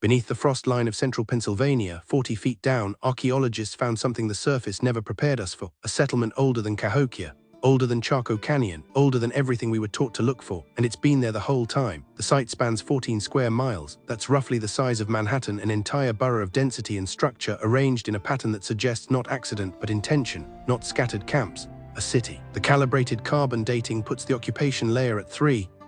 Beneath the frost line of central Pennsylvania, 40 feet down, archaeologists found something the surface never prepared us for: a settlement older than Cahokia, older than Chaco Canyon, older than everything we were taught to look for, and it's been there the whole time. The site spans 14 square miles. That's roughly the size of Manhattan, an entire borough of density and structure arranged in a pattern that suggests not accident but intention, not scattered camps. A city. The calibrated carbon dating puts the occupation layer at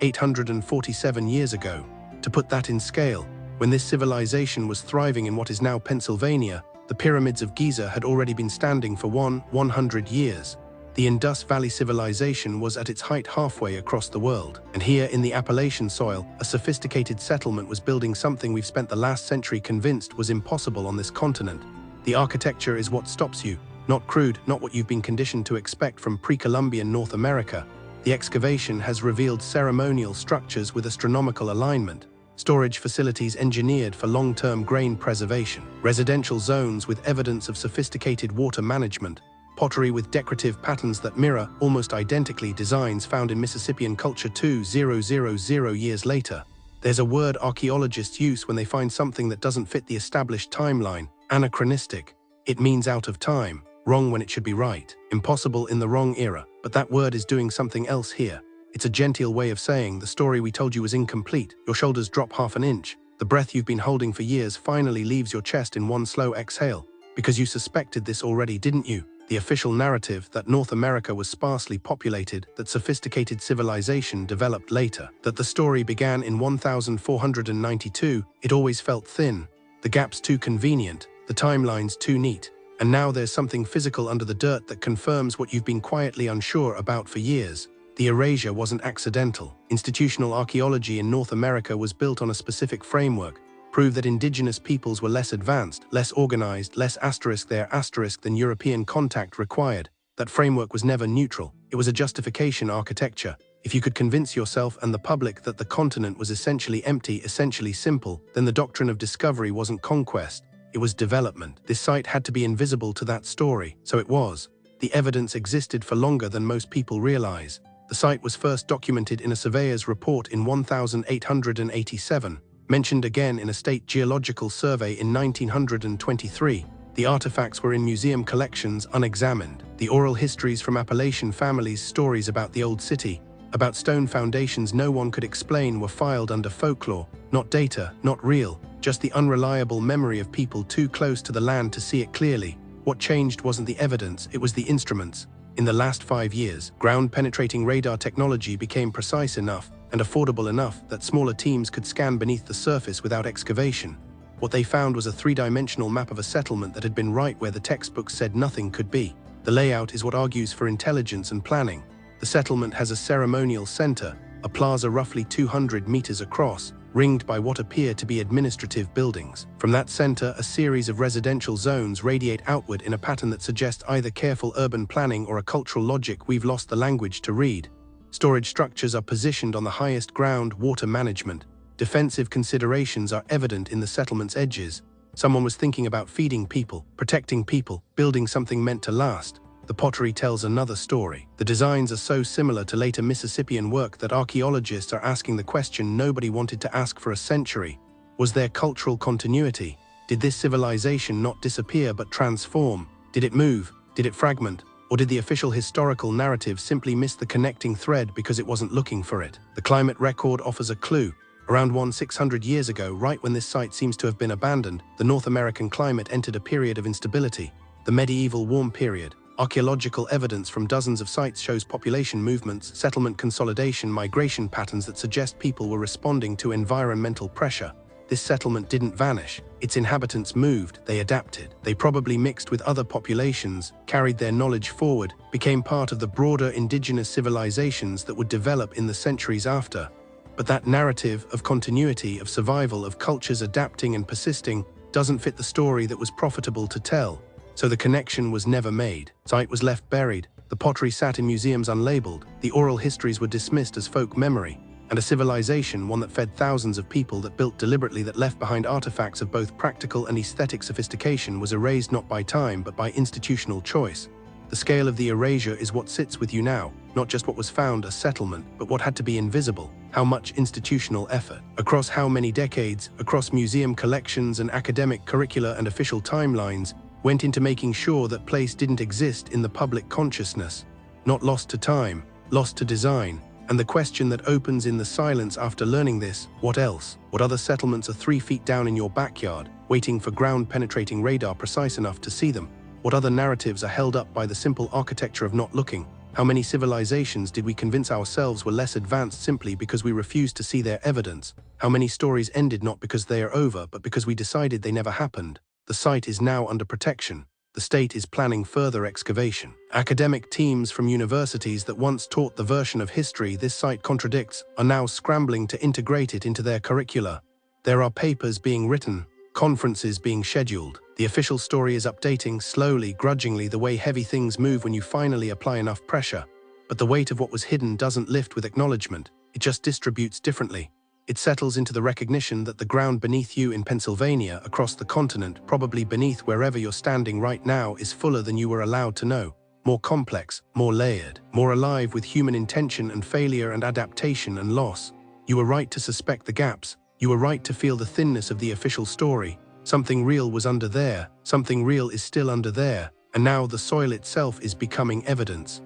847 years ago. To put that in scale, when this civilization was thriving in what is now Pennsylvania, the pyramids of Giza had already been standing for 100 years. The Indus Valley civilization was at its height halfway across the world. And here in the Appalachian soil, a sophisticated settlement was building something we've spent the last century convinced was impossible on this continent. The architecture is what stops you. Not crude, not what you've been conditioned to expect from pre-Columbian North America. The excavation has revealed ceremonial structures with astronomical alignment, storage facilities engineered for long-term grain preservation, residential zones with evidence of sophisticated water management, pottery with decorative patterns that mirror, almost identically, designs found in Mississippian culture 2,000 years later. There's a word archaeologists use when they find something that doesn't fit the established timeline: anachronistic. It means out of time, wrong when it should be right, impossible in the wrong era. But that word is doing something else here. It's a genteel way of saying the story we told you was incomplete. Your shoulders drop half an inch. The breath you've been holding for years finally leaves your chest in one slow exhale. Because you suspected this already, didn't you? The official narrative that North America was sparsely populated, that sophisticated civilization developed later, that the story began in 1492, it always felt thin. The gaps too convenient, the timelines too neat. And now there's something physical under the dirt that confirms what you've been quietly unsure about for years. The erasure wasn't accidental. Institutional archaeology in North America was built on a specific framework, proved that indigenous peoples were less advanced, less organized, less than European contact required. That framework was never neutral. It was a justification architecture. If you could convince yourself and the public that the continent was essentially empty, essentially simple, then the doctrine of discovery wasn't conquest, it was development. This site had to be invisible to that story, so it was. The evidence existed for longer than most people realize. The site was first documented in a surveyor's report in 1887, mentioned again in a state geological survey in 1923. The artifacts were in museum collections unexamined. The oral histories from Appalachian families, stories about the old city, about stone foundations no one could explain, were filed under folklore, not data, not real, just the unreliable memory of people too close to the land to see it clearly. What changed wasn't the evidence, it was the instruments. In the last 5 years, ground-penetrating radar technology became precise enough and affordable enough that smaller teams could scan beneath the surface without excavation. What they found was a three-dimensional map of a settlement that had been right where the textbooks said nothing could be. The layout is what argues for intelligence and planning. The settlement has a ceremonial center, a plaza roughly 200 meters across, ringed by what appear to be administrative buildings. From that center, a series of residential zones radiate outward in a pattern that suggests either careful urban planning or a cultural logic we've lost the language to read. Storage structures are positioned on the highest ground, water management. Defensive considerations are evident in the settlement's edges. Someone was thinking about feeding people, protecting people, building something meant to last. The pottery tells another story. The designs are so similar to later Mississippian work that archaeologists are asking the question nobody wanted to ask for a century. Was there cultural continuity? Did this civilization not disappear but transform? Did it move? Did it fragment? Or did the official historical narrative simply miss the connecting thread because it wasn't looking for it? The climate record offers a clue. Around 600 years ago, right when this site seems to have been abandoned, the North American climate entered a period of instability. The medieval warm period. Archaeological evidence from dozens of sites shows population movements, settlement consolidation, migration patterns that suggest people were responding to environmental pressure. This settlement didn't vanish. Its inhabitants moved, they adapted. They probably mixed with other populations, carried their knowledge forward, became part of the broader indigenous civilizations that would develop in the centuries after. But that narrative of continuity, of survival, of cultures adapting and persisting, doesn't fit the story that was profitable to tell. So the connection was never made. The site was left buried. The pottery sat in museums unlabeled. The oral histories were dismissed as folk memory. And a civilization, one that fed thousands of people, that built deliberately, that left behind artifacts of both practical and aesthetic sophistication, was erased not by time but by institutional choice. The scale of the erasure is what sits with you now, not just what was found, a settlement, but what had to be invisible. How much institutional effort, across how many decades, across museum collections and academic curricula and official timelines, went into making sure that place didn't exist in the public consciousness. Not lost to time, lost to design. And the question that opens in the silence after learning this: what else? What other settlements are 3 feet down in your backyard, waiting for ground-penetrating radar precise enough to see them? What other narratives are held up by the simple architecture of not looking? How many civilizations did we convince ourselves were less advanced simply because we refused to see their evidence? How many stories ended not because they are over, but because we decided they never happened? The site is now under protection. The state is planning further excavation. Academic teams from universities that once taught the version of history this site contradicts are now scrambling to integrate it into their curricula. There are papers being written, conferences being scheduled. The official story is updating slowly, grudgingly, the way heavy things move when you finally apply enough pressure. But the weight of what was hidden doesn't lift with acknowledgement, it just distributes differently. It settles into the recognition that the ground beneath you in Pennsylvania, across the continent, probably beneath wherever you're standing right now, is fuller than you were allowed to know. More complex, more layered, more alive with human intention and failure and adaptation and loss. You were right to suspect the gaps. You were right to feel the thinness of the official story. Something real was under there, something real is still under there, and now the soil itself is becoming evidence.